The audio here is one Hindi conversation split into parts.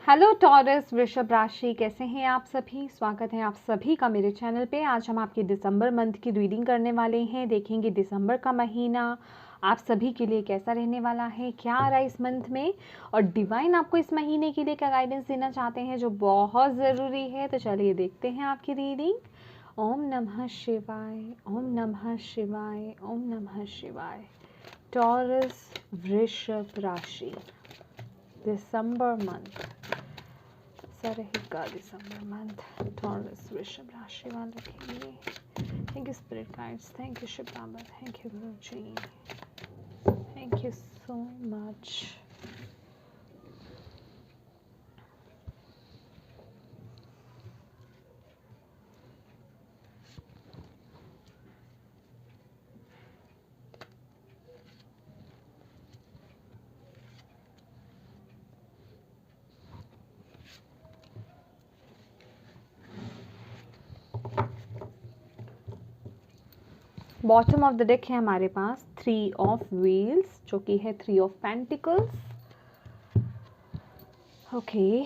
हेलो टॉरस वृषभ राशि, कैसे हैं आप सभी। स्वागत है आप सभी का मेरे चैनल पे। आज हम आपके दिसंबर मंथ की रीडिंग करने वाले हैं। देखेंगे दिसंबर का महीना आप सभी के लिए कैसा रहने वाला है, क्या आ रहा है इस मंथ में, और डिवाइन आपको इस महीने के लिए क्या गाइडेंस देना चाहते हैं जो बहुत ज़रूरी है। तो चलिए देखते हैं आपकी रीडिंग। ओम नमः शिवाय, ओम नमः शिवाय, ओम नमः शिवाय। टॉरस वृषभ राशि, दिसंबर मंथ कैसा रहेगा। दिसंबर मंथ टॉरस वृषभ राशि वालों के लिए। Thank you spirit guides, thank you Shiv Baba, thank you Guru ji, thank you so much. Bottom of the deck है हमारे पास 3 ऑफ व्हील्स, जो कि है 3 of pentacles. Okay,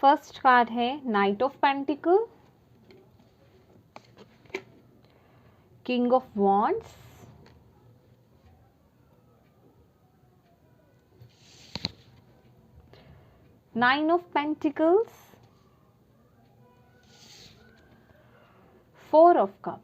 first card है knight of pentacle, king of wands, nine of pentacles, 4 of cups.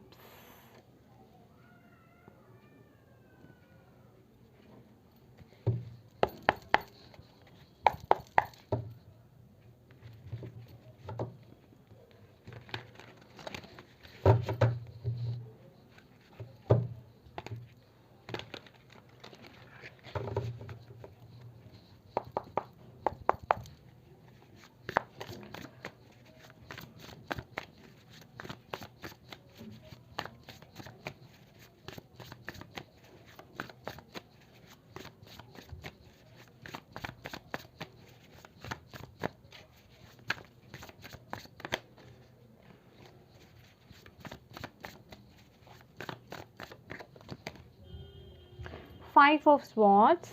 Five of Swords,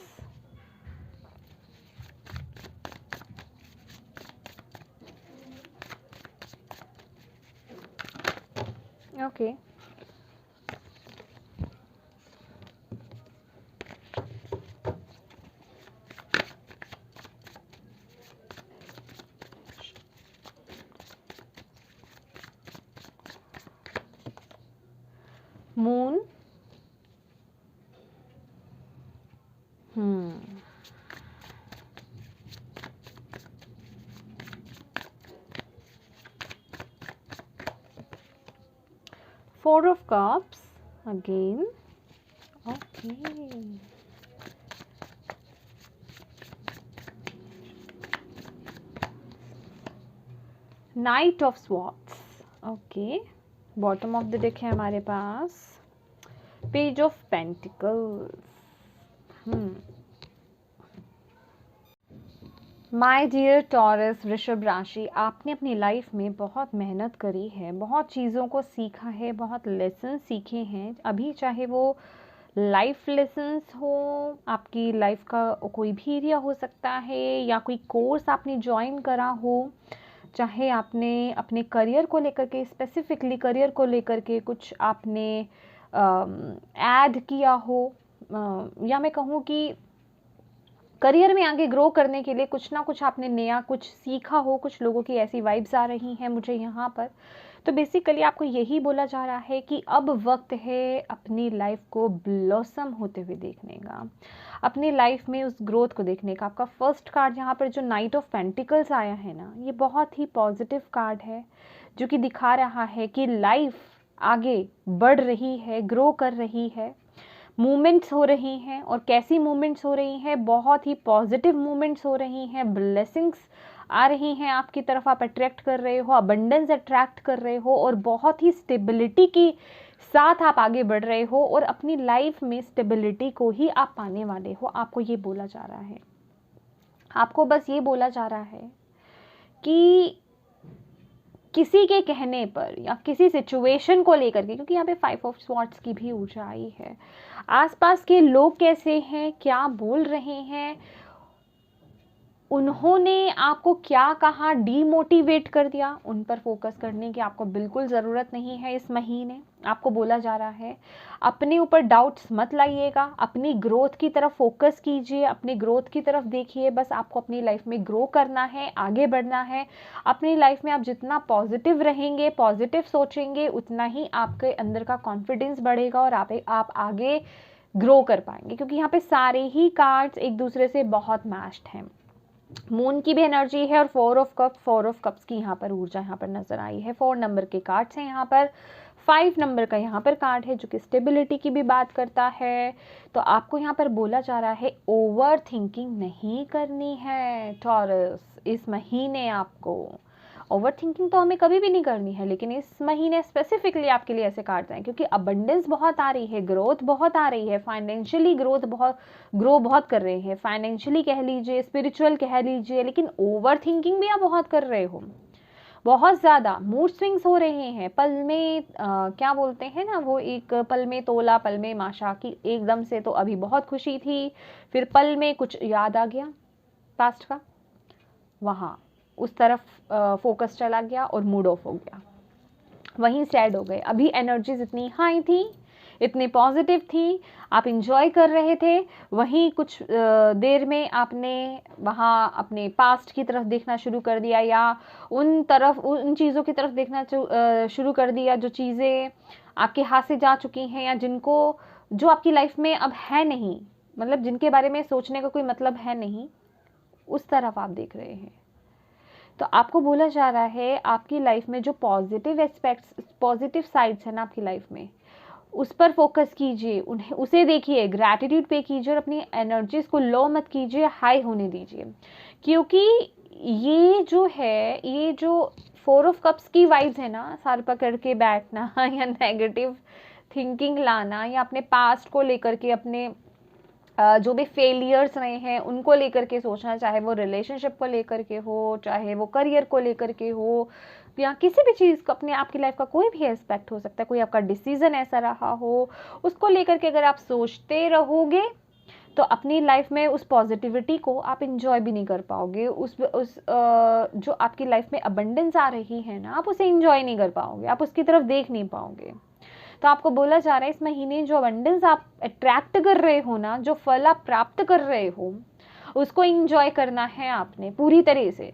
okay, Moon, Four of Cups again, okay, Knight of Swords, okay, bottom of the deck है हमारे पास page of pentacles. My dear Taurus वृषभ राशि, आपने अपनी लाइफ में बहुत मेहनत करी है, बहुत चीज़ों को सीखा है, बहुत लेसन सीखे हैं। अभी चाहे वो लाइफ लेसन्स हो, आपकी लाइफ का कोई भी एरिया हो सकता है, या कोई कोर्स आपने ज्वाइन करा हो, चाहे आपने अपने करियर को लेकर के, स्पेसिफिकली करियर को लेकर के कुछ आपने ऐड किया हो, या मैं कहूँ कि करियर में आगे ग्रो करने के लिए कुछ ना कुछ आपने नया कुछ सीखा हो। कुछ लोगों की ऐसी वाइब्स आ रही हैं मुझे यहाँ पर। तो बेसिकली आपको यही बोला जा रहा है कि अब वक्त है अपनी लाइफ को ब्लॉसम होते हुए देखने का, अपनी लाइफ में उस ग्रोथ को देखने का। आपका फर्स्ट कार्ड यहाँ पर जो नाइट ऑफ पेंटिकल्स आया है ना, ये बहुत ही पॉजिटिव कार्ड है, जो कि दिखा रहा है कि लाइफ आगे बढ़ रही है, ग्रो कर रही है, मूवमेंट्स हो रही हैं। और कैसी मूवमेंट्स हो रही हैं, बहुत ही पॉजिटिव मूवमेंट्स हो रही हैं, ब्लेसिंग्स आ रही हैं आपकी तरफ, आप अट्रैक्ट कर रहे हो, अबंडेंस अट्रैक्ट कर रहे हो, और बहुत ही स्टेबिलिटी की साथ आप आगे बढ़ रहे हो, और अपनी लाइफ में स्टेबिलिटी को ही आप पाने वाले हो। आपको ये बोला जा रहा है, आपको बस ये बोला जा रहा है कि किसी के कहने पर या किसी सिचुएशन को लेकर के, क्योंकि यहाँ पे 5 ऑफ स्वॉर्ड्स की भी ऊंचाई है, आसपास के लोग कैसे हैं, क्या बोल रहे हैं, उन्होंने आपको क्या कहा, डीमोटिवेट कर दिया, उन पर फोकस करने की आपको बिल्कुल ज़रूरत नहीं है। इस महीने आपको बोला जा रहा है अपने ऊपर डाउट्स मत लाइएगा, अपनी ग्रोथ की तरफ फोकस कीजिए, अपनी ग्रोथ की तरफ देखिए। बस आपको अपनी लाइफ में ग्रो करना है, आगे बढ़ना है। अपनी लाइफ में आप जितना पॉजिटिव रहेंगे, पॉजिटिव सोचेंगे, उतना ही आपके अंदर का कॉन्फिडेंस बढ़ेगा और आप आगे ग्रो कर पाएंगे, क्योंकि यहाँ पे सारे ही कार्ड्स एक दूसरे से बहुत मैच्ड हैं। मून की भी एनर्जी है और 4 ऑफ कप्स की यहाँ पर ऊर्जा यहाँ पर नजर आई है। 4 नंबर के कार्ड्स हैं यहाँ पर, 5 नंबर का यहाँ पर कार्ड है जो कि स्टेबिलिटी की भी बात करता है। तो आपको यहाँ पर बोला जा रहा है ओवर थिंकिंग नहीं करनी है टॉरस। इस महीने आपको ओवर थिंकिंग तो हमें कभी भी नहीं करनी है, लेकिन इस महीने स्पेसिफिकली आपके लिए ऐसे कार्ड्स हैं क्योंकि अबंडेंस बहुत आ रही है, ग्रोथ बहुत आ रही है, फाइनेंशियली ग्रो बहुत कर रहे हैं, फाइनेंशियली कह लीजिए, स्पिरिचुअल कह लीजिए, लेकिन ओवर थिंकिंग भी आप बहुत कर रहे हो, बहुत ज़्यादा मूड स्विंग्स हो रहे हैं। पल में क्या बोलते हैं ना, वो एक पल में तोला पल में माशा की, एकदम से तो अभी बहुत खुशी थी, फिर पल में कुछ याद आ गया पास्ट का, वहाँ उस तरफ फोकस चला गया और मूड ऑफ हो गया, वहीं सैड हो गए। अभी एनर्जीज इतनी हाई थी, इतनी पॉजिटिव थी, आप इंजॉय कर रहे थे, वहीं कुछ देर में आपने वहाँ अपने पास्ट की तरफ देखना शुरू कर दिया या उन चीज़ों की तरफ देखना शुरू कर दिया जो चीज़ें आपके हाथ से जा चुकी हैं या जो आपकी लाइफ में अब है नहीं, मतलब जिनके बारे में सोचने का कोई मतलब है नहीं, उस तरफ आप देख रहे हैं। तो आपको बोला जा रहा है आपकी लाइफ में जो पॉजिटिव एस्पेक्ट्स, पॉजिटिव साइड्स हैं ना आपकी लाइफ में, उस पर फोकस कीजिए, उसे देखिए, ग्रैटिट्यूड पे कीजिए और अपनी एनर्जीज को लो मत कीजिए, हाई होने दीजिए। क्योंकि ये जो 4 ऑफ कप्स की वाइब्स है ना, सर पकड़ के बैठना या नेगेटिव थिंकिंग लाना या अपने पास्ट को लेकर के, अपने जो भी फेलियर्स रहे हैं उनको लेकर के सोचना, चाहे वो रिलेशनशिप को लेकर के हो, चाहे वो करियर को लेकर के हो, या किसी भी चीज़ को, अपने आपकी लाइफ का कोई भी एस्पेक्ट हो सकता है, कोई आपका डिसीजन ऐसा रहा हो, उसको लेकर के अगर आप सोचते रहोगे तो अपनी लाइफ में उस पॉजिटिविटी को आप इंजॉय भी नहीं कर पाओगे। जो आपकी लाइफ में अबंडेंस आ रही है ना, आप उसे इंजॉय नहीं कर पाओगे, आप उसकी तरफ देख नहीं पाओगे। तो आपको बोला जा रहा है इस महीने जो अबंडेंस आप अट्रैक्ट कर रहे हो ना, जो फल आप प्राप्त कर रहे हो, उसको इंजॉय करना है आपने पूरी तरह से,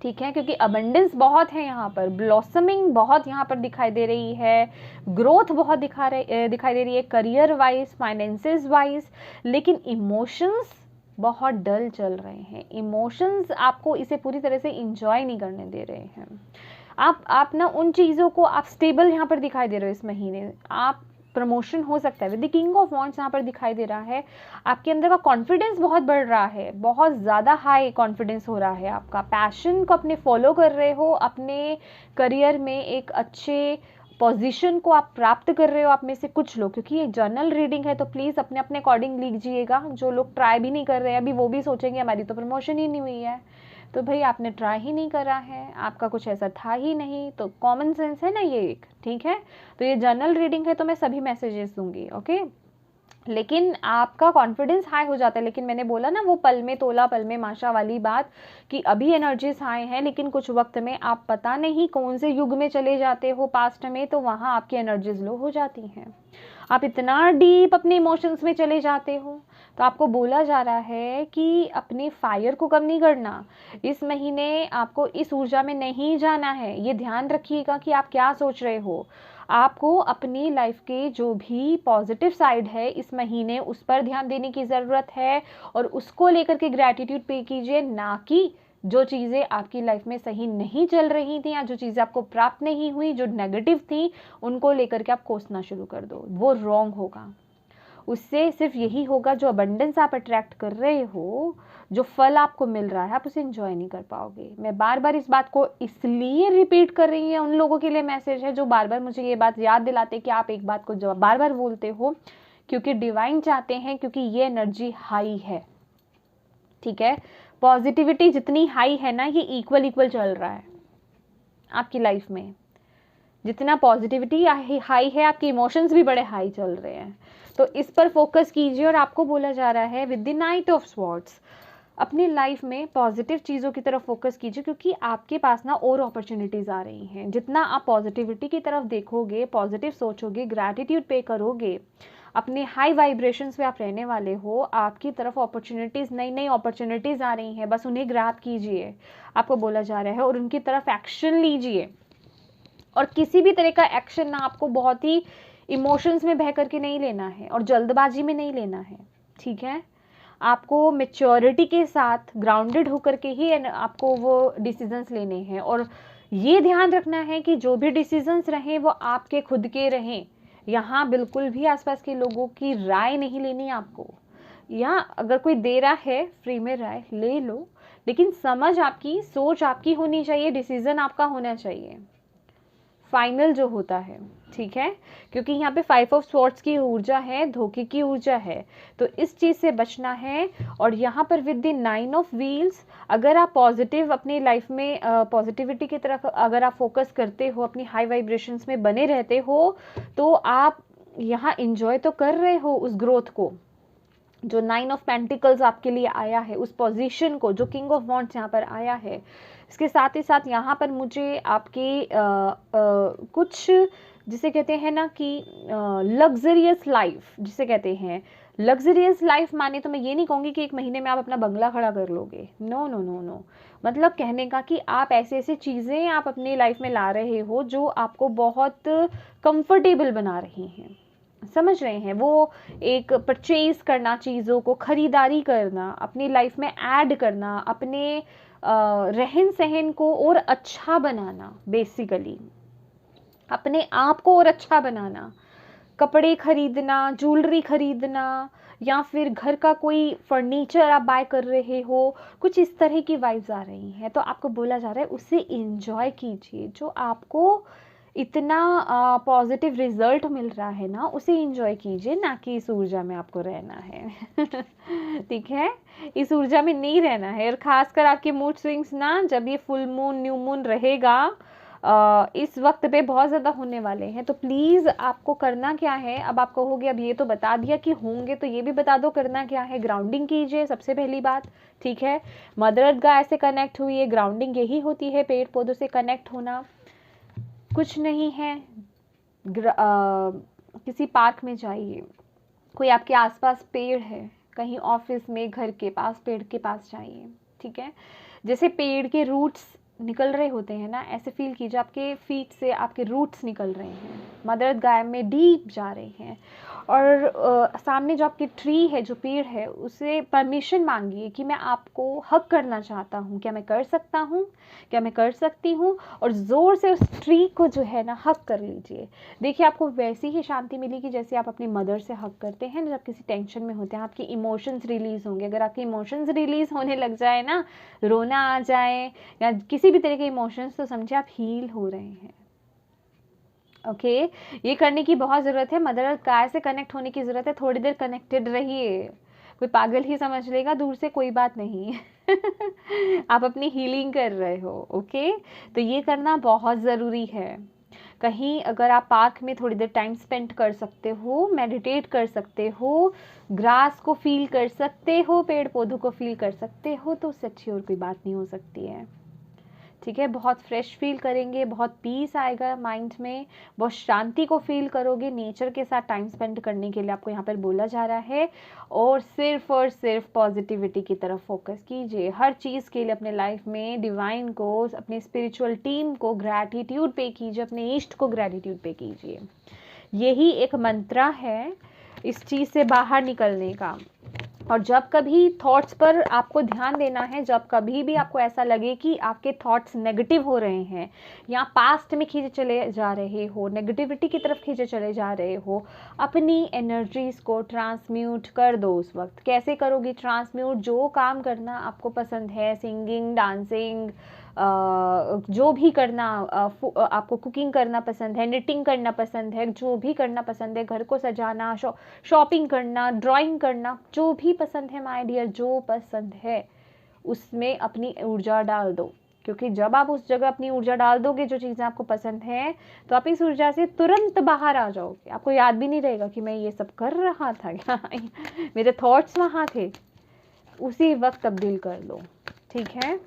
ठीक है? क्योंकि अबंडेंस बहुत है यहाँ पर, ब्लॉसमिंग बहुत यहाँ पर दिखाई दे रही है, ग्रोथ बहुत दिखाई दे रही है करियर वाइज, फाइनेंसेस वाइज, लेकिन इमोशंस बहुत डल चल रहे हैं। इमोशंस आपको इसे पूरी तरह से इंजॉय नहीं करने दे रहे हैं। आप ना उन चीज़ों को, आप स्टेबल यहाँ पर दिखाई दे रहे हो इस महीने, आप प्रमोशन हो सकता है with the king of wands यहाँ पर दिखाई दे रहा है। आपके अंदर का कॉन्फिडेंस बहुत बढ़ रहा है, बहुत ज़्यादा हाई कॉन्फिडेंस हो रहा है, आपका पैशन को अपने फॉलो कर रहे हो, अपने करियर में एक अच्छे पोजीशन को आप प्राप्त कर रहे हो। आप में से कुछ लोग, क्योंकि ये जर्नल रीडिंग है तो प्लीज़ अपने अपने अकॉर्डिंग लीजिएगा। जो लोग ट्राई भी नहीं कर रहे हैं अभी, वो भी सोचेंगे हमारी तो प्रमोशन ही नहीं हुई है, तो भाई आपने ट्राई ही नहीं करा है, आपका कुछ ऐसा था ही नहीं, तो कॉमन सेंस है ना ये एक, ठीक है? तो ये जर्नल रीडिंग है तो मैं सभी मैसेजेस दूंगी, ओके? लेकिन आपका कॉन्फिडेंस हाई हो जाता है, लेकिन मैंने बोला ना वो पल में तोला पल में माशा वाली बात, कि अभी एनर्जीज हाई हैं लेकिन कुछ वक्त में आप पता नहीं कौन से युग में चले जाते हो पास्ट में, तो वहाँ आपकी एनर्जीज लो हो जाती हैं, आप इतना डीप अपने इमोशंस में चले जाते हो। तो आपको बोला जा रहा है कि अपने फायर को कम नहीं करना, इस महीने आपको इस ऊर्जा में नहीं जाना है। ये ध्यान रखिएगा कि आप क्या सोच रहे हो। आपको अपनी लाइफ के जो भी पॉजिटिव साइड है इस महीने उस पर ध्यान देने की ज़रूरत है और उसको लेकर के ग्रैटिट्यूड पे कीजिए, ना कि जो चीज़ें आपकी लाइफ में सही नहीं चल रही थी या जो चीज़ें आपको प्राप्त नहीं हुई, जो नेगेटिव थी, उनको लेकर के आप कोसना शुरू कर दो। वो रॉन्ग होगा। उससे सिर्फ यही होगा, जो अबंडेंस आप अट्रैक्ट कर रहे हो, जो फल आपको मिल रहा है, आप उसे एंजॉय नहीं कर पाओगे। मैं बार बार इस बात को इसलिए रिपीट कर रही हूँ, उन लोगों के लिए मैसेज है जो बार बार मुझे ये बात याद दिलाते कि आप एक बात को जब बार बार बोलते हो, क्योंकि डिवाइन चाहते हैं, क्योंकि ये एनर्जी हाई है, ठीक है? पॉजिटिविटी जितनी हाई है ना, ये इक्वल चल रहा है, आपकी लाइफ में। जितना पॉजिटिविटी हाई है, आपके इमोशंस भी बड़े हाई चल रहे हैं। तो इस पर फोकस कीजिए। और आपको बोला जा रहा है with the night of swords, अपनी लाइफ में पॉजिटिव चीज़ों की तरफ फोकस कीजिए, क्योंकि आपके पास ना और अपॉर्चुनिटीज़ आ रही हैं। जितना आप पॉजिटिविटी की तरफ देखोगे, पॉजिटिव सोचोगे, ग्रैटिट्यूड पे करोगे, अपने हाई वाइब्रेशंस पे आप रहने वाले हो, आपकी तरफ अपॉर्चुनिटीज़, नई नई अपॉर्चुनिटीज़ आ रही हैं। बस उन्हें ग्रैब कीजिए, आपको बोला जा रहा है, और उनकी तरफ एक्शन लीजिए। और किसी भी तरह का एक्शन ना आपको बहुत ही इमोशंस में बह करके नहीं लेना है और जल्दबाजी में नहीं लेना है, ठीक है। आपको मैच्योरिटी के साथ ग्राउंडेड होकर के ही आपको वो डिसीजंस लेने हैं। और ये ध्यान रखना है कि जो भी डिसीजंस रहें वो आपके खुद के रहें। यहाँ बिल्कुल भी आसपास के लोगों की राय नहीं लेनी आपको। यहाँ अगर कोई दे रहा है फ्री में राय, ले लो, लेकिन समझ आपकी, सोच आपकी होनी चाहिए, डिसीजन आपका होना चाहिए फाइनल जो होता है, ठीक है। क्योंकि यहाँ पे 5 ऑफ स्वॉर्ड्स की ऊर्जा है, धोखे की ऊर्जा है, तो इस चीज़ से बचना है। और यहाँ पर विद द 9 ऑफ व्हील्स, अगर आप पॉजिटिव अपनी लाइफ में पॉजिटिविटी की तरफ अगर आप फोकस करते हो, अपनी हाई वाइब्रेशंस में बने रहते हो, तो आप यहाँ इंजॉय तो कर रहे हो उस ग्रोथ को, जो 9 ऑफ पेंटिकल्स आपके लिए आया है, उस पोजीशन को, जो किंग ऑफ वॉन्ड्स यहाँ पर आया है। इसके साथ ही साथ यहाँ पर मुझे आपके कुछ जिसे कहते हैं ना कि लग्जरियस लाइफ, जिसे कहते हैं लग्जरियस लाइफ, माने तो मैं ये नहीं कहूँगी कि 1 महीने में आप अपना बंगला खड़ा कर लोगे, नो नो नो नो। मतलब कहने का कि आप ऐसे ऐसे चीज़ें आप अपनी लाइफ में ला रहे हो जो आपको बहुत कंफर्टेबल बना रही हैं, समझ रहे हैं। वो एक परचेज करना, चीज़ों को खरीदारी करना, अपनी लाइफ में ऐड करना, अपने रहन सहन को और अच्छा बनाना, बेसिकली अपने आप को और अच्छा बनाना, कपड़े खरीदना, ज्वेलरी खरीदना, या फिर घर का कोई फर्नीचर आप बाय कर रहे हो, कुछ इस तरह की वाइब्स आ रही हैं। तो आपको बोला जा रहा है उसे एंजॉय कीजिए, जो आपको इतना पॉजिटिव रिजल्ट मिल रहा है ना, उसे एंजॉय कीजिए, ना कि इस ऊर्जा में आपको रहना है ठीक है, इस ऊर्जा में नहीं रहना है। और खासकर आपके मूड स्विंग्स ना, जब ये फुल मून, न्यू मून रहेगा, इस वक्त पे बहुत ज़्यादा होने वाले हैं। तो प्लीज़ आपको करना क्या है, अब आप कहोगे अब ये तो बता दिया कि होंगे, तो ये भी बता दो करना क्या है। ग्राउंडिंग कीजिए सबसे पहली बात, ठीक है। मदर अर्थ गाय से कनेक्ट हुई है, ग्राउंडिंग यही होती है, पेड़ पौधों से कनेक्ट होना। कुछ नहीं है, किसी पार्क में जाइए, कोई आपके आसपास पेड़ है, कहीं ऑफिस में, घर के पास पेड़ के पास जाइए, ठीक है। जैसे पेड़ के रूट्स निकल रहे होते हैं ना, ऐसे फील कीजिए आपके फीट से आपके रूट्स निकल रहे हैं, मदर अर्थ गाय में डीप जा रहे हैं। और सामने जो आपकी ट्री है, जो पेड़ है, उसे परमिशन मांगिए कि मैं आपको हक करना चाहता हूँ, क्या मैं कर सकता हूँ, क्या मैं कर सकती हूँ। और ज़ोर से उस ट्री को जो है ना हक कर लीजिए। देखिए आपको वैसी ही शांति मिलेगी जैसे आप अपनी मदर से हक करते हैं जब किसी टेंशन में होते हैं। आपकी इमोशंस रिलीज़ होंगे। अगर आपके इमोशंस रिलीज़ होने लग जाए ना, रोना आ जाए या किसी भी तरह के इमोशंस, तो समझे आप हील हो रहे हैं। ओके ये करने की बहुत ज़रूरत है, मदर अर्थ गाय से कनेक्ट होने की ज़रूरत है। थोड़ी देर कनेक्टेड रहिए, कोई पागल ही समझ लेगा दूर से, कोई बात नहीं आप अपनी हीलिंग कर रहे हो। ओके तो ये करना बहुत ज़रूरी है। कहीं अगर आप पार्क में थोड़ी देर टाइम स्पेंड कर सकते हो, मेडिटेट कर सकते हो, ग्रास को फील कर सकते हो, पेड़ पौधों को फील कर सकते हो, तो उससे अच्छी और कोई बात नहीं हो सकती है, ठीक है। बहुत फ्रेश फील करेंगे, बहुत पीस आएगा माइंड में, बहुत शांति को फील करोगे। नेचर के साथ टाइम स्पेंड करने के लिए आपको यहाँ पर बोला जा रहा है। और सिर्फ पॉजिटिविटी की तरफ फोकस कीजिए हर चीज़ के लिए। अपने लाइफ में डिवाइन को, अपने स्पिरिचुअल टीम को ग्रैटिट्यूड पे कीजिए, अपने इष्ट को ग्रैटिट्यूड पे कीजिए। यही एक मंत्र है इस चीज़ से बाहर निकलने का। और जब कभी थॉट्स पर आपको ध्यान देना है, जब कभी भी आपको ऐसा लगे कि आपके थॉट्स नेगेटिव हो रहे हैं या पास्ट में खींचे चले जा रहे हो, नेगेटिविटी की तरफ खींचे चले जा रहे हो, अपनी एनर्जीज को ट्रांसम्यूट कर दो। उस वक्त कैसे करोगी ट्रांसम्यूट? जो काम करना आपको पसंद है, सिंगिंग, डांसिंग, जो भी करना, आपको कुकिंग करना पसंद है, निटिंग करना पसंद है, जो भी करना पसंद है, घर को सजाना, शॉपिंग करना, ड्राइंग करना, जो भी पसंद है माय डियर, जो पसंद है उसमें अपनी ऊर्जा डाल दो। क्योंकि जब आप उस जगह अपनी ऊर्जा डाल दोगे जो चीज़ें आपको पसंद हैं, तो आप इस ऊर्जा से तुरंत बाहर आ जाओगे। आपको याद भी नहीं रहेगा कि मैं ये सब कर रहा था क्या मेरे थॉट्स वहाँ थे। उसी वक्त तब्दील कर लो, ठीक है।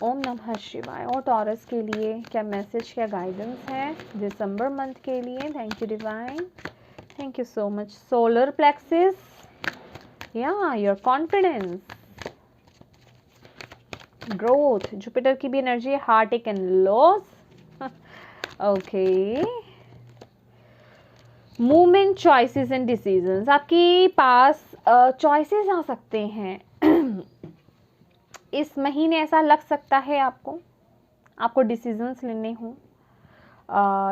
ओम नमः शिवाय। और टॉरस के लिए क्या मैसेज, क्या गाइडेंस है दिसंबर मंथ के लिए? Thank you divine, thank you so much. Solar plexus, या योर कॉन्फिडेंस, ग्रोथ, जुपिटर की भी एनर्जी है, हार्ट एक and loss, okay. Movement, choices and decisions, आपके पास चॉइसेस आ सकते हैं इस महीने। ऐसा लग सकता है आपको डिसीजंस लेने हों,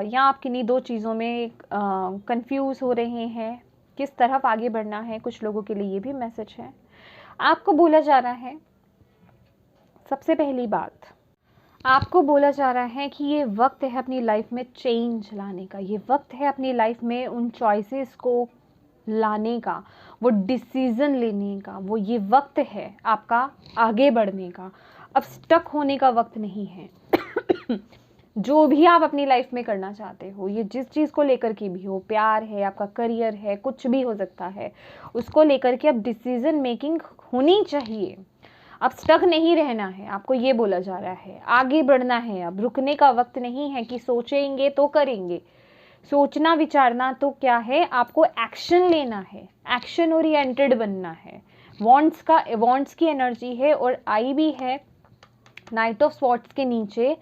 या आप किन्हीं दो चीज़ों में कंफ्यूज हो रहे हैं, किस तरफ आगे बढ़ना है। कुछ लोगों के लिए ये भी मैसेज है। आपको बोला जा रहा है, सबसे पहली बात आपको बोला जा रहा है कि ये वक्त है अपनी लाइफ में चेंज लाने का, ये वक्त है अपनी लाइफ में उन चॉइसेस को लाने का, वो डिसीज़न लेने का, वो ये वक्त है आपका आगे बढ़ने का। अब स्टक होने का वक्त नहीं है जो भी आप अपनी लाइफ में करना चाहते हो, ये जिस चीज़ को लेकर के भी हो, प्यार है, आपका करियर है, कुछ भी हो सकता है, उसको लेकर के अब डिसीज़न मेकिंग होनी चाहिए। अब स्टक नहीं रहना है, आपको ये बोला जा रहा है, आगे बढ़ना है। अब रुकने का वक्त नहीं है कि सोचेंगे तो करेंगे। सोचना विचारना तो क्या है, आपको एक्शन लेना है, एक्शन ओरिएंटेड बनना है। वॉन्ट्स की एनर्जी है और आई भी है नाइट ऑफ स्वॉर्ड्स के नीचे।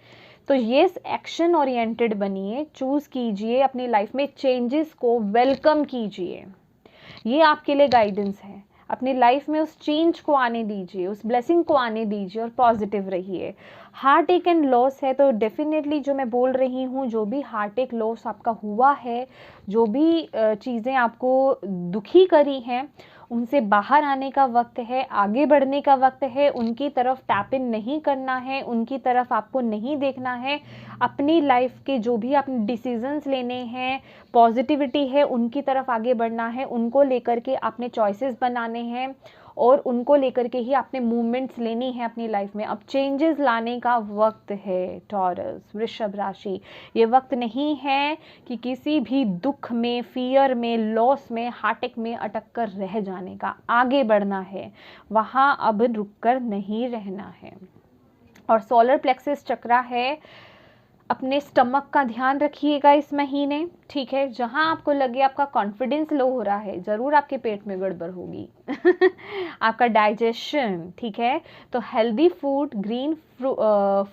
तो ये एक्शन ओरिएंटेड बनिए, चूज कीजिए, अपनी लाइफ में चेंजेस को वेलकम कीजिए। ये आपके लिए गाइडेंस है। अपनी लाइफ में उस चेंज को आने दीजिए, उस ब्लेसिंग को आने दीजिए और पॉजिटिव रहिए। हार्ट एक एंड लॉस है, तो डेफिनेटली जो मैं बोल रही हूँ, जो भी हार्ट एक लॉस आपका हुआ है, जो भी चीज़ें आपको दुखी करी हैं, उनसे बाहर आने का वक्त है, आगे बढ़ने का वक्त है। उनकी तरफ टैप इन नहीं करना है, उनकी तरफ आपको नहीं देखना है। अपनी लाइफ के जो भी आपने डिसीजंस लेने हैं, पॉजिटिविटी है, उनकी तरफ आगे बढ़ना है, उनको लेकर के आपने चॉइसेस बनाने हैं और उनको लेकर के ही आपने मूवमेंट्स लेनी है अपनी लाइफ में। अब चेंजेस लाने का वक्त है टॉरस, वृषभ राशि। ये वक्त नहीं है कि किसी भी दुख में, फियर में, लॉस में, हार्ट में अटक कर रह जाने का। आगे बढ़ना है, वहाँ अब रुक कर नहीं रहना है। और सोलर प्लेक्सिस चक्रा है, अपने स्टमक का ध्यान रखिएगा इस महीने, ठीक है। जहां आपको लगे आपका कॉन्फिडेंस लो हो रहा है, ज़रूर आपके पेट में गड़बड़ होगी आपका डाइजेशन, ठीक है। तो हेल्दी फूड, ग्रीन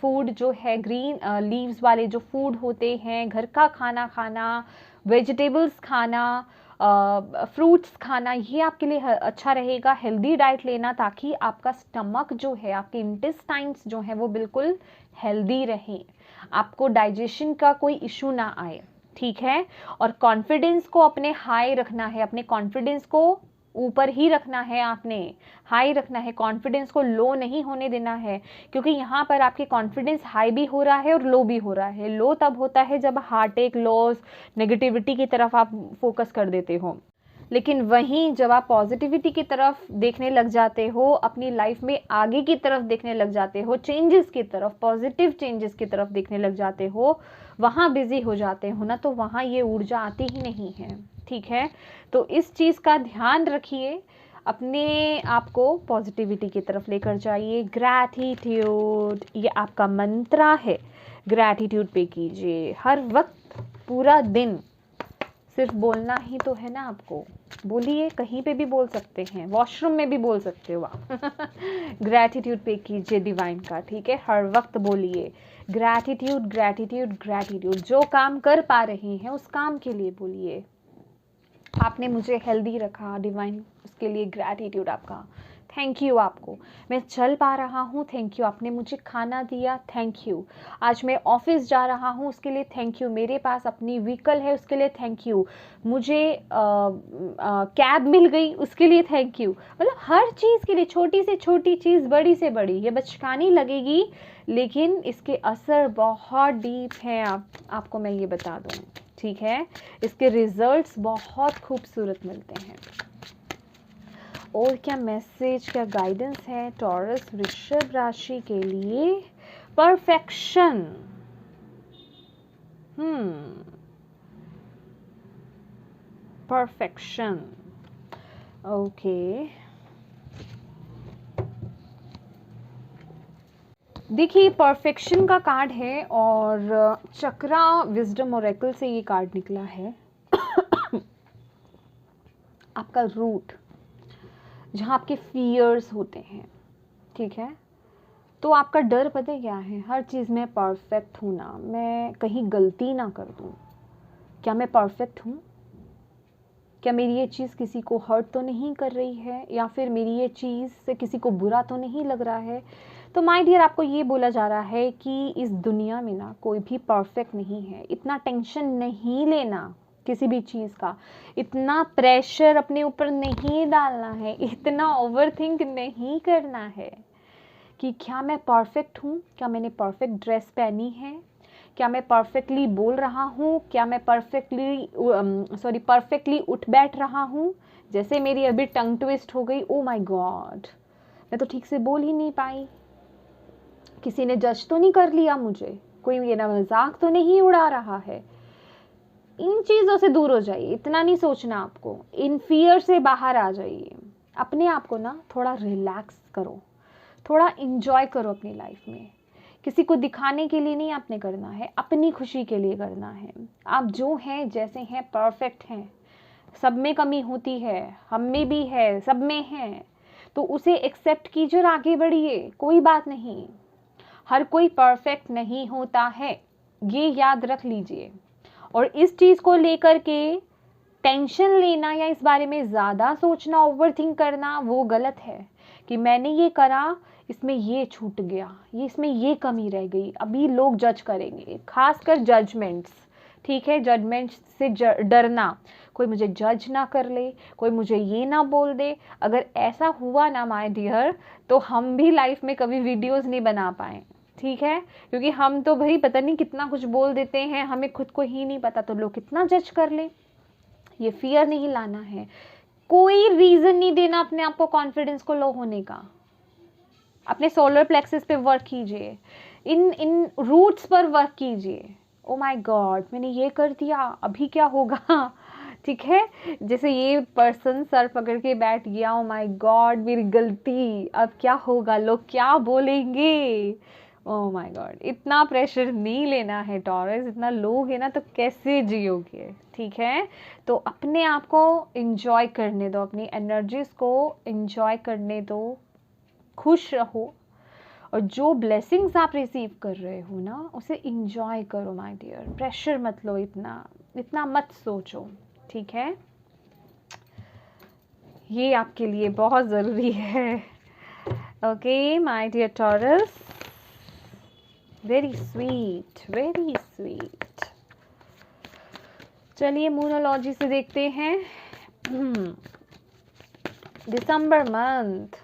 फूड जो है, ग्रीन लीव्स वाले जो फूड होते हैं, घर का खाना खाना, वेजिटेबल्स खाना, फ्रूट्स खाना, ये आपके लिए अच्छा रहेगा। हेल्दी डाइट लेना ताकि आपका स्टमक जो है, आपके इंटेस्टाइन्स जो है वो बिल्कुल हेल्दी रहें, आपको डाइजेशन का कोई इशू ना आए, ठीक है। और कॉन्फिडेंस को अपने हाई रखना है, अपने कॉन्फिडेंस को ऊपर ही रखना है, आपने हाई रखना है, कॉन्फिडेंस को लो नहीं होने देना है। क्योंकि यहाँ पर आपके कॉन्फिडेंस हाई भी हो रहा है और लो भी हो रहा है। लो तब होता है जब हार्ट एक लॉस, नेगेटिविटी की तरफ आप फोकस कर देते हो, लेकिन वहीं जब आप पॉजिटिविटी की तरफ देखने लग जाते हो, अपनी लाइफ में आगे की तरफ देखने लग जाते हो, चेंजेस की तरफ, पॉजिटिव चेंजेस की तरफ देखने लग जाते हो, वहाँ बिजी हो जाते हो ना, तो वहाँ ये ऊर्जा आती ही नहीं है, ठीक है। तो इस चीज़ का ध्यान रखिए, अपने आप को पॉजिटिविटी की तरफ लेकर जाइए। ग्रैटिट्यूड, ये आपका मंत्रा है, ग्रैटिट्यूड पे कीजिए हर वक्त, पूरा दिन। सिर्फ बोलना ही तो है ना आपको, बोलिए, कहीं पे भी बोल सकते हैं, वॉशरूम में भी बोल सकते हो आप ग्रैटिट्यूड पे कीजिए डिवाइन का, ठीक है। हर वक्त बोलिए ग्रैटिट्यूड, ग्रैटिट्यूड, ग्रैटिट्यूड। जो काम कर पा रहे हैं उस काम के लिए बोलिए। आपने मुझे हेल्दी रखा डिवाइन, उसके लिए ग्रैटिट्यूड आपका, थैंक यू। आपको मैं चल पा रहा हूँ, थैंक यू। आपने मुझे खाना दिया, थैंक यू। आज मैं ऑफिस जा रहा हूँ, उसके लिए थैंक यू। मेरे पास अपनी व्हीकल है, उसके लिए थैंक यू। मुझे कैब मिल गई, उसके लिए थैंक यू। मतलब हर चीज़ के लिए, छोटी से छोटी चीज़, बड़ी से बड़ी, ये बचकानी लगेगी लेकिन इसके असर बहुत डीप हैं। आपको मैं ये बता दूँ, ठीक है। इसके रिजल्ट्स बहुत खूबसूरत मिलते हैं। और क्या मैसेज, क्या गाइडेंस है टॉरस वृषभ राशि के लिए? परफेक्शन। Perfection, okay. देखिए परफेक्शन का कार्ड है और चक्रा विजडम ओरेकल से ये कार्ड निकला है। आपका रूट, जहाँ आपके फियर्स होते हैं, ठीक है, तो आपका डर पता है क्या है? हर चीज़ में परफेक्ट हूँ ना, मैं कहीं गलती ना कर दूँ। क्या मैं परफेक्ट हूँ? क्या मेरी ये चीज़ किसी को हर्ट तो नहीं कर रही है, या फिर मेरी ये चीज़ से किसी को बुरा तो नहीं लग रहा है? तो माय डियर, आपको ये बोला जा रहा है कि इस दुनिया में ना कोई भी परफेक्ट नहीं है। इतना टेंशन नहीं लेना किसी भी चीज़ का, इतना प्रेशर अपने ऊपर नहीं डालना है, इतना ओवरथिंक नहीं करना है कि क्या मैं परफेक्ट हूँ, क्या मैंने परफेक्ट ड्रेस पहनी है, क्या मैं परफेक्टली बोल रहा हूँ, क्या मैं परफेक्टली उठ बैठ रहा हूँ। जैसे मेरी अभी टंग ट्विस्ट हो गई, ओ माय गॉड, मैं तो ठीक से बोल ही नहीं पाई, किसी ने जज तो नहीं कर लिया मुझे, कोई मेरा मजाक तो नहीं उड़ा रहा है। इन चीज़ों से दूर हो जाइए, इतना नहीं सोचना आपको, इन फियर से बाहर आ जाइए। अपने आप को ना थोड़ा रिलैक्स करो, थोड़ा इंजॉय करो अपनी लाइफ में। किसी को दिखाने के लिए नहीं आपने करना है, अपनी खुशी के लिए करना है। आप जो हैं, जैसे हैं, परफेक्ट हैं। सब में कमी होती है, हम में भी है, सब में है, तो उसे एक्सेप्ट कीजिए और आगे बढ़िए, कोई बात नहीं। हर कोई परफेक्ट नहीं होता है, ये याद रख लीजिए। और इस चीज़ को लेकर के टेंशन लेना या इस बारे में ज़्यादा सोचना, ओवरथिंक करना, वो गलत है कि मैंने ये करा, इसमें ये छूट गया, ये इसमें ये कमी रह गई, अभी लोग जज करेंगे, खासकर जजमेंट्स, ठीक है, जजमेंट्स से डरना, कोई मुझे जज ना कर ले, कोई मुझे ये ना बोल दे। अगर ऐसा हुआ ना माय डियर, तो हम भी लाइफ में कभी वीडियोस नहीं बना पाए, ठीक है, क्योंकि हम तो भाई पता नहीं कितना कुछ बोल देते हैं, हमें खुद को ही नहीं पता, तो लोग कितना जज कर ले। ये फियर नहीं लाना है, कोई रीजन नहीं देना अपने आप को कॉन्फिडेंस को लो होने का। अपने सोलर प्लेक्सस पे वर्क कीजिए, इन रूट्स पर वर्क कीजिए। ओ माय गॉड, मैंने ये कर दिया, अभी क्या होगा, ठीक है। जैसे ये पर्सन सर पकड़ के बैठ गया, ओ माय गॉड मेरी गलती, अब क्या होगा, लोग क्या बोलेंगे। ओह माय गॉड, इतना प्रेशर नहीं लेना है टॉरस, इतना लोगे ना तो कैसे जियोगे, ठीक है। तो अपने आप को इंजॉय करने दो, अपनी एनर्जीज को इंजॉय करने दो, खुश रहो, और जो ब्लेसिंग्स आप रिसीव कर रहे हो ना उसे इंजॉय करो माय डियर। प्रेशर मत लो, इतना इतना मत सोचो, ठीक है। ये आपके लिए बहुत ज़रूरी है। Okay my dear Taurus, very sweet, very sweet. चलिए मूनोलॉजी से देखते हैं। दिसंबर मंथ,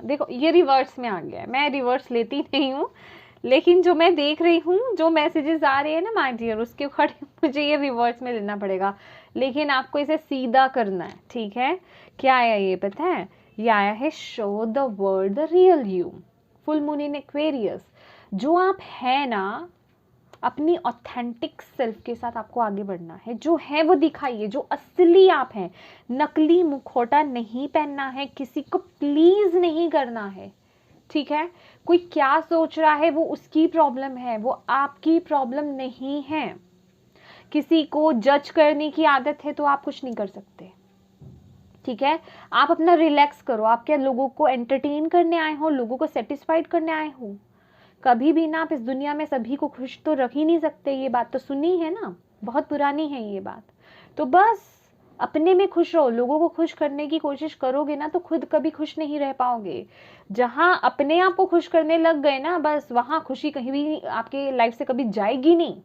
देखो ये रिवर्स में आ गया है, मैं रिवर्स लेती नहीं हूँ, लेकिन जो मैं देख रही हूँ, जो मैसेजेस आ रहे हैं ना माय डियर, उसके अकॉर्डिंग मुझे ये रिवर्स में लेना पड़ेगा, लेकिन आपको इसे सीधा करना है, ठीक है। क्या आया ये पता है? ये आया है show the world the real you, full moon in Aquarius. जो आप है ना, अपनी ऑथेंटिक सेल्फ के साथ आपको आगे बढ़ना है, जो है वो दिखाइए, जो असली आप हैं। नकली मुखौटा नहीं पहनना है, किसी को प्लीज नहीं करना है, ठीक है। कोई क्या सोच रहा है वो उसकी प्रॉब्लम है, वो आपकी प्रॉब्लम नहीं है। किसी को जज करने की आदत है तो आप कुछ नहीं कर सकते, ठीक है। आप अपना रिलैक्स करो। आप क्या लोगों को एंटरटेन करने आए हो, लोगों को सेटिस्फाइड करने आए हो? कभी भी ना आप इस दुनिया में सभी को खुश तो रख ही नहीं सकते, ये बात तो सुनी है ना, बहुत पुरानी है ये बात। तो बस अपने में खुश रहो, लोगों को खुश करने की कोशिश करोगे ना तो खुद कभी खुश नहीं रह पाओगे। जहां अपने आप को खुश करने लग गए ना, बस वहां खुशी कहीं भी आपके लाइफ से कभी जाएगी नहीं,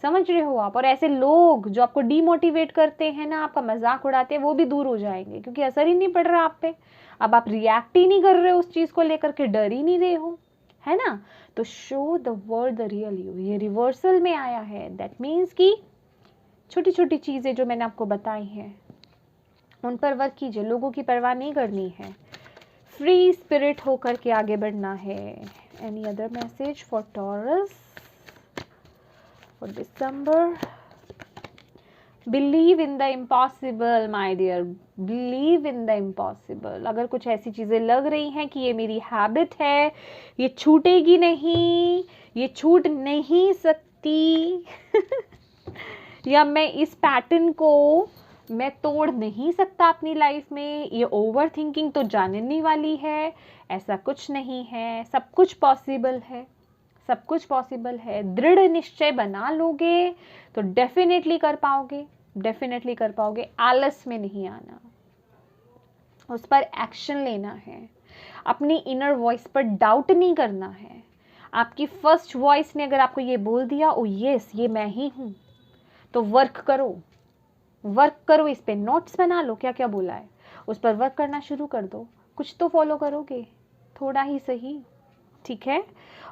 समझ रहे हो आप। और ऐसे लोग जो आपको डीमोटिवेट करते हैं ना, आपका मजाक उड़ाते हैं, वो भी दूर हो जाएंगे, क्योंकि असर ही नहीं पड़ रहा आप पे। अब आप रिएक्ट ही नहीं कर रहे हो उस चीज को लेकर के, डर ही नहीं रहे हो, है ना। तो show the world the real you, ये रिवर्सल में आया है। दैट मीन्स कि छोटी छोटी चीजें जो मैंने आपको बताई हैं उन पर वर्क कीजिए, लोगों की परवाह नहीं करनी है, फ्री स्पिरिट होकर के आगे बढ़ना है। Any other message for Taurus for December? Believe in the impossible my dear, believe in the impossible. अगर कुछ ऐसी चीज़ें लग रही हैं कि ये मेरी हैबिट है, ये छूटेगी नहीं, ये छूट नहीं सकती या मैं इस पैटर्न को मैं तोड़ नहीं सकता अपनी लाइफ में, ये ओवर थिंकिंग तो जानने वाली है, ऐसा कुछ नहीं है, सब कुछ पॉसिबल है, सब कुछ पॉसिबल है। दृढ़ निश्चय बना लोगे तो डेफिनेटली कर पाओगे, डेफिनेटली कर पाओगे। आलस में नहीं आना, उस पर एक्शन लेना है, अपनी इनर वॉइस पर डाउट नहीं करना है। आपकी फर्स्ट वॉइस ने अगर आपको ये बोल दिया ओ यस ये मैं ही हूँ, तो वर्क करो, वर्क करो, इस पे नोट्स बना लो क्या क्या बोला है, उस पर वर्क करना शुरू कर दो, कुछ तो फॉलो करोगे, थोड़ा ही सही, ठीक है।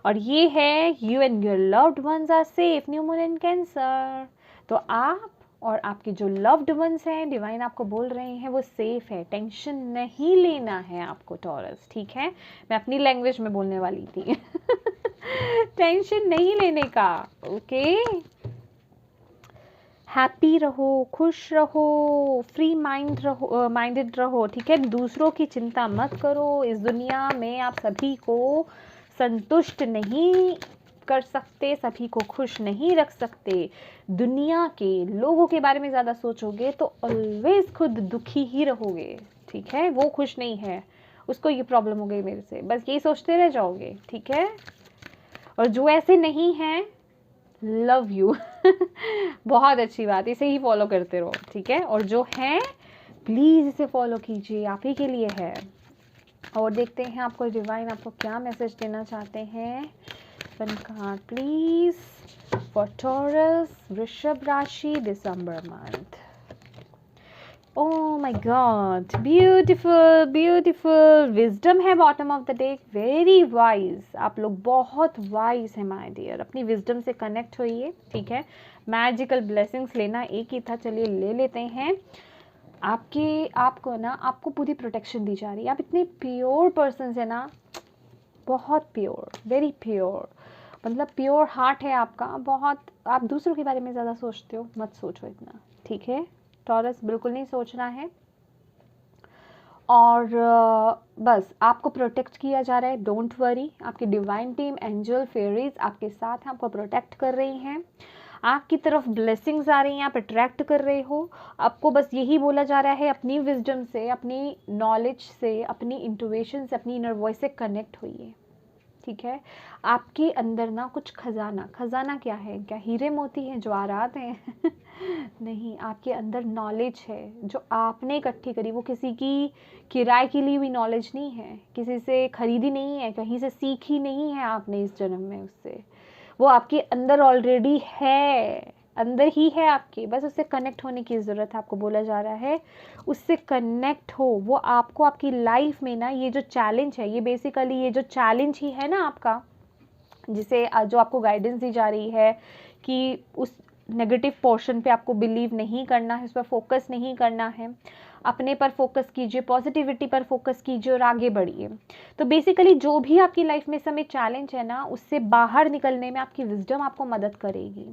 और ये है you and your loved ones are safe, new moon in Cancer. तो आप और आपके जो लव्ड वंस हैं, डिवाइन आपको बोल रहे हैं वो सेफ है, टेंशन नहीं लेना है आपको टॉरस, ठीक है। मैं अपनी लैंग्वेज में बोलने वाली थी टेंशन नहीं लेने का, ओके। हैप्पी रहो, खुश रहो, फ्री माइंडेड रहो, ठीक है। दूसरों की चिंता मत करो, इस दुनिया में आप सभी को संतुष्ट नहीं कर सकते, सभी को खुश नहीं रख सकते। दुनिया के लोगों के बारे में ज़्यादा सोचोगे तो ऑलवेज खुद दुखी ही रहोगे, ठीक है। वो खुश नहीं है, उसको ये प्रॉब्लम हो गई मेरे से, बस यही सोचते रह जाओगे, ठीक है। और जो ऐसे नहीं हैं, लव यू बहुत अच्छी बात, इसे ही फॉलो करते रहो, ठीक है। और जो हैं प्लीज़ इसे फॉलो कीजिए, आप ही के लिए है। और देखते हैं आपको डिवाइन आपको क्या मैसेज देना चाहते हैं। One card please for Taurus वृषभ राशि December month. Oh my god, beautiful beautiful, wisdom है bottom of the deck, very wise. आप लोग बहुत वाइज हैं माय डियर, अपनी विजडम से कनेक्ट होइए, ठीक है। मैजिकल ब्लेसिंग्स लेना एक ही था, चलिए ले लेते हैं। आपको ना आपको पूरी प्रोटेक्शन दी जा रही है, आप इतने प्योर पर्सन है ना, बहुत प्योर, वेरी प्योर, मतलब प्योर हार्ट है आपका, बहुत। आप दूसरों के बारे में ज़्यादा सोचते हो, मत सोचो इतना, ठीक है टॉरस, बिल्कुल नहीं सोचना है। और बस आपको प्रोटेक्ट किया जा रहा है, डोंट वरी। आपकी डिवाइन टीम, एंजल, फेरीज आपके साथ हैं, आपको प्रोटेक्ट कर रही हैं, आपकी तरफ ब्लेसिंग्स आ रही हैं, आप अट्रैक्ट कर रहे हो। आपको बस यही बोला जा रहा है, अपनी विजडम से, अपनी नॉलेज से, अपनी इंट्यूशन से, अपनी इनर वॉइस से कनेक्ट होइए, ठीक है। आपके अंदर ना कुछ खजाना, खजाना क्या है, क्या हीरे मोती हैं, जवाहरात हैं नहीं, आपके अंदर नॉलेज है जो आपने इकट्ठी करी, वो किसी की किराए के लिए भी नॉलेज नहीं है, किसी से खरीदी नहीं है, कहीं से सीखी नहीं है आपने इस जन्म में उससे, वो आपके अंदर ऑलरेडी है, अंदर ही है आपके, बस उससे कनेक्ट होने की ज़रूरत है। आपको बोला जा रहा है उससे कनेक्ट हो, वो आपको आपकी लाइफ में ना, ये जो चैलेंज है, ये बेसिकली ये जो चैलेंज ही है ना आपका, जिसे जो आपको गाइडेंस दी जा रही है कि उस नेगेटिव पोर्शन पे आपको बिलीव नहीं करना है, उस पर फोकस नहीं करना है, अपने पर फोकस कीजिए, पॉजिटिविटी पर फोकस कीजिए और आगे बढ़िए। तो बेसिकली जो भी आपकी लाइफ में समय चैलेंज है ना, उससे बाहर निकलने में आपकी विजडम आपको मदद करेगी।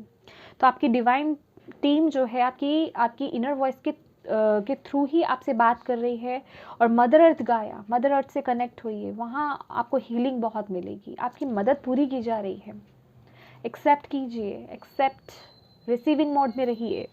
तो आपकी डिवाइन टीम जो है आपकी इनर वॉइस के थ्रू ही आपसे बात कर रही है। और मदर अर्थ गाया, मदर अर्थ से कनेक्ट हुई, वहाँ आपको हीलिंग बहुत मिलेगी, आपकी मदद पूरी की जा रही है। एक्सेप्ट कीजिए, एक्सेप्ट, रिसीविंग मोड में रहिए।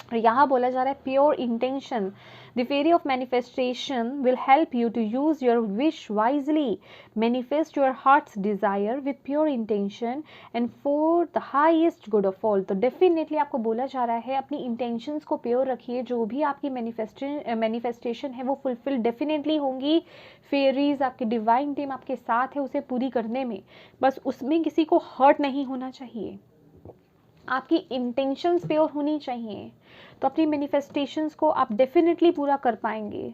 और यहाँ बोला जा रहा है pure intention, the fairy of manifestation will help you to use your wish wisely, manifest your heart's desire with pure intention and for the highest good of all. तो डेफिनेटली आपको बोला जा रहा है अपनी इंटेंशंस को प्योर रखिए, जो भी आपकी मैनिफेस्टेशन है वो फुलफिल डेफिनेटली होंगी। फेरीज, आपकी डिवाइन टीम आपके साथ है उसे पूरी करने में, बस उसमें किसी को हर्ट नहीं होना चाहिए, आपकी इंटेंशंस प्योर होनी चाहिए, तो अपनी मैनिफेस्टेशंस को आप डेफिनेटली पूरा कर पाएंगे।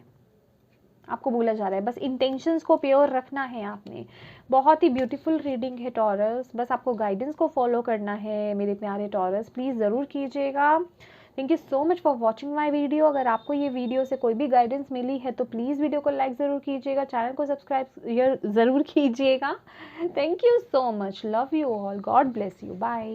आपको बोला जा रहा है बस इंटेंशंस को प्योर रखना है आपने। बहुत ही ब्यूटीफुल रीडिंग है टॉरस, बस आपको गाइडेंस को फॉलो करना है मेरे प्यारे टॉरस, प्लीज़ ज़रूर कीजिएगा। Thank you so much for watching my video. अगर आपको ये वीडियो से कोई भी गाइडेंस मिली है तो प्लीज़ वीडियो को लाइक ज़रूर कीजिएगा, चैनल को सब्सक्राइब ज़रूर कीजिएगा। Thank you so much, love you all, God bless you, bye.